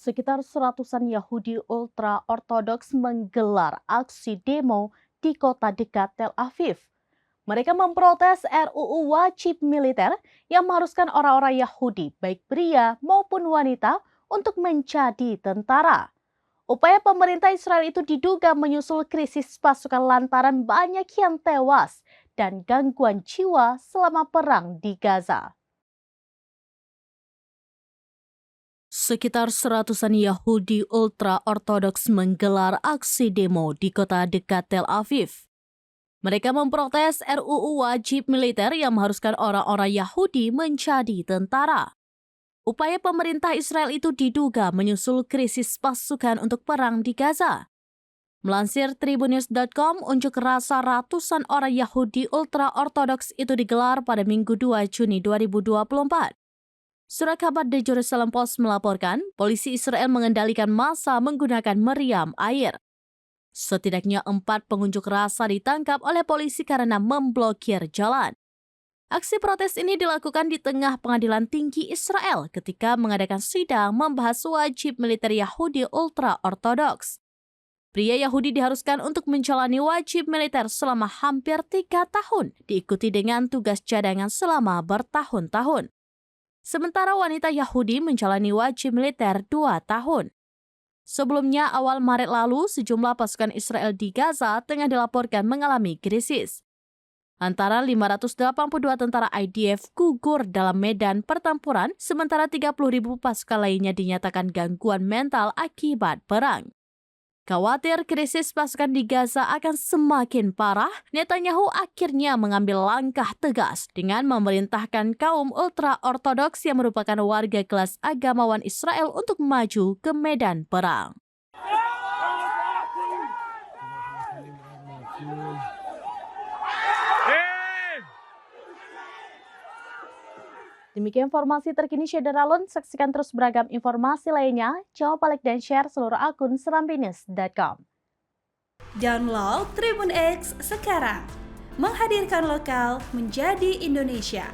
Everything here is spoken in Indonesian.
Sekitar seratusan Yahudi ultra-ortodoks menggelar aksi demo di kota dekat Tel Aviv. Mereka memprotes RUU wajib militer yang mengharuskan orang-orang Yahudi, baik pria maupun wanita, untuk menjadi tentara. Upaya pemerintah Israel itu diduga menyusul krisis pasukan lantaran banyak yang tewas dan gangguan jiwa selama perang di Gaza. Sekitar seratusan Yahudi ultra-ortodoks menggelar aksi demo di kota dekat Tel Aviv. Mereka memprotes RUU wajib militer yang mengharuskan orang-orang Yahudi menjadi tentara. Upaya pemerintah Israel itu diduga menyusul krisis pasukan untuk perang di Gaza. Melansir Tribunnews.com, unjuk rasa ratusan orang Yahudi ultra-ortodoks itu digelar pada Minggu 2 Juni 2024. Surat kabar The Jerusalem Post melaporkan, polisi Israel mengendalikan massa menggunakan meriam air. Setidaknya 4 pengunjuk rasa ditangkap oleh polisi karena memblokir jalan. Aksi protes ini dilakukan di tengah pengadilan tinggi Israel ketika mengadakan sidang membahas wajib militer Yahudi ultra-ortodoks. Pria Yahudi diharuskan untuk menjalani wajib militer selama hampir 3 tahun, diikuti dengan tugas cadangan selama bertahun-tahun. Sementara wanita Yahudi menjalani wajib militer 2 tahun. Sebelumnya, awal Maret lalu, sejumlah pasukan Israel di Gaza tengah dilaporkan mengalami krisis. Antara 582 tentara IDF gugur dalam medan pertempuran, sementara 30.000 pasukan lainnya dinyatakan gangguan mental akibat perang. Khawatir krisis pasukan di Gaza akan semakin parah, Netanyahu akhirnya mengambil langkah tegas dengan memerintahkan kaum ultra-ortodoks yang merupakan warga kelas agamawan Israel untuk maju ke medan perang. Demikian informasi terkini Syederalun. Saksikan terus beragam informasi lainnya. Jangan lupa like dan share seluruh akun serambinews.com. Download Tribun X sekarang. Menghadirkan lokal menjadi Indonesia.